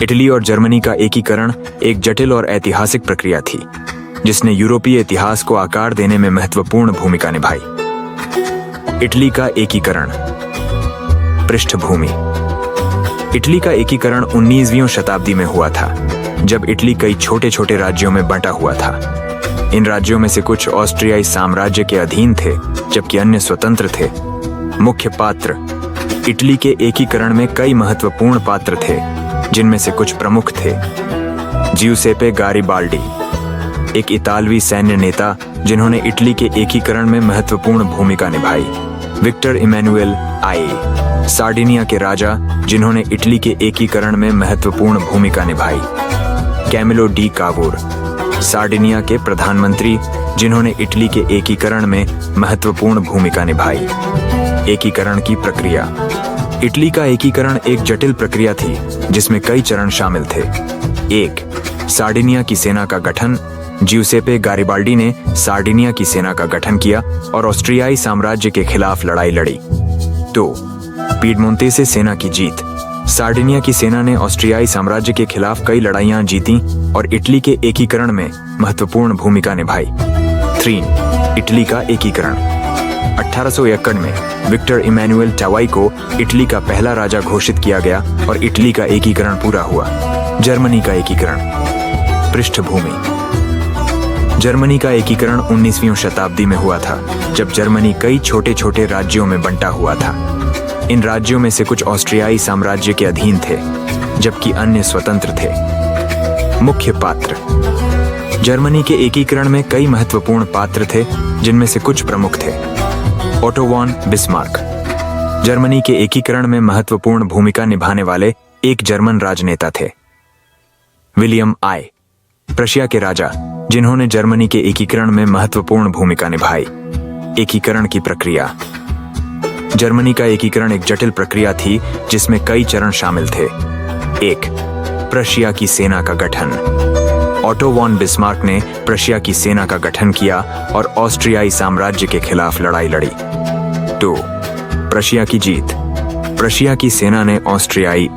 Italy और Germany का एकीकरण एक जटिल और ऐतिहासिक प्रक्रिया थी जिसने यूरोपीय इतिहास को आकार देने में महत्वपूर्ण भूमिका निभाई। इटली का एकीकरण। पृष्ठभूमि। इटली का एकीकरण 19वीं शताब्दी में हुआ था, जब इटली कई छोटे छोटे राज्यों में बंटा हुआ था। इन राज्यों में से कुछ ऑस्ट्रियाई साम्राज्य के अधीन थे, जबकि अन्य स्वतंत्र थे। मुख्य पात्र। इटली के एकीकरण में कई महत्वपूर्ण पात्र थे, जिनमें से कुछ प्रमुख थे। जियुसेप्पे गारिबाल्डी, एक इतालवी सैन्य नेता जिन्होंने इटली के एकीकरण में महत्वपूर्ण भूमिका निभाई। विक्टर इमैनुएल आई, सार्डिनिया के राजा जिन्होंने इटली के एकीकरण में महत्वपूर्ण भूमिका निभाई। कैमिलो डी कावोर, सार्डिनिया के प्रधानमंत्री जिन्होंने इटली के एकीकरण में महत्वपूर्ण भूमिका निभाई। एकीकरण की प्रक्रिया। इटली का एकीकरण एक जटिल प्रक्रिया थी जिसमें कई चरण शामिल थे। 1. सार्डिनिया की सेना का गठन। जियुसेप्पे गारिबाल्डी ने सार्डिनिया की सेना का गठन किया और ऑस्ट्रियाई साम्राज्य के खिलाफ लड़ाई लड़ी। 2. पीडमोंतेसे सेना की जीत। सार्डिनिया की सेना ने ऑस्ट्रियाई साम्राज्य के खिलाफ कई लड़ाइयां जीतीं और इटली के एकीकरण में महत्वपूर्ण भूमिका निभाई। 3. इटली का एकीकरण। 1851 में विक्टर इमैनुएल टावाई को इटली का पहला राजा घोषित किया गया और इटली का एकीकरण पूरा हुआ। जर्मनी का एकीकरण। पृष्ठभूमि। जर्मनी का एकीकरण 19वीं शताब्दी में हुआ था, जब जर्मनी कई छोटे छोटे राज्यों में बंटा हुआ था। इन राज्यों में से कुछ ऑस्ट्रियाई साम्राज्य के अधीन थे, जबकि अन्य स्वतंत्र थे। मुख्य पात्र। जर्मनी के एकीकरण में कई महत्वपूर्ण पात्र थे, जिनमें से कुछ प्रमुख थे। ओटो वॉन बिस्मार्क, जर्मनी के एकीकरण में महत्वपूर्ण भूमिका निभाने वाले एक जर्मन राजनेता थे। विलियम आई, प्रशिया के राजा जिन्होंने जर्मनी के एकीकरण में महत्वपूर्ण भूमिका निभाई। एकीकरण की प्रक्रिया। जर्मनी का एकीकरण एक जटिल प्रक्रिया थी जिसमें कई चरण शामिल थे। 1. प्रशिया की सेना का गठन। ओटो वॉन बिस्मार्क ने प्रशिया की सेना का गठन किया और ऑस्ट्रियाई साम्राज्य के खिलाफ लड़ाई लड़ी। 2. प्रशिया की जीत। प्रशिया की सेना ने ऑस्ट्रियाई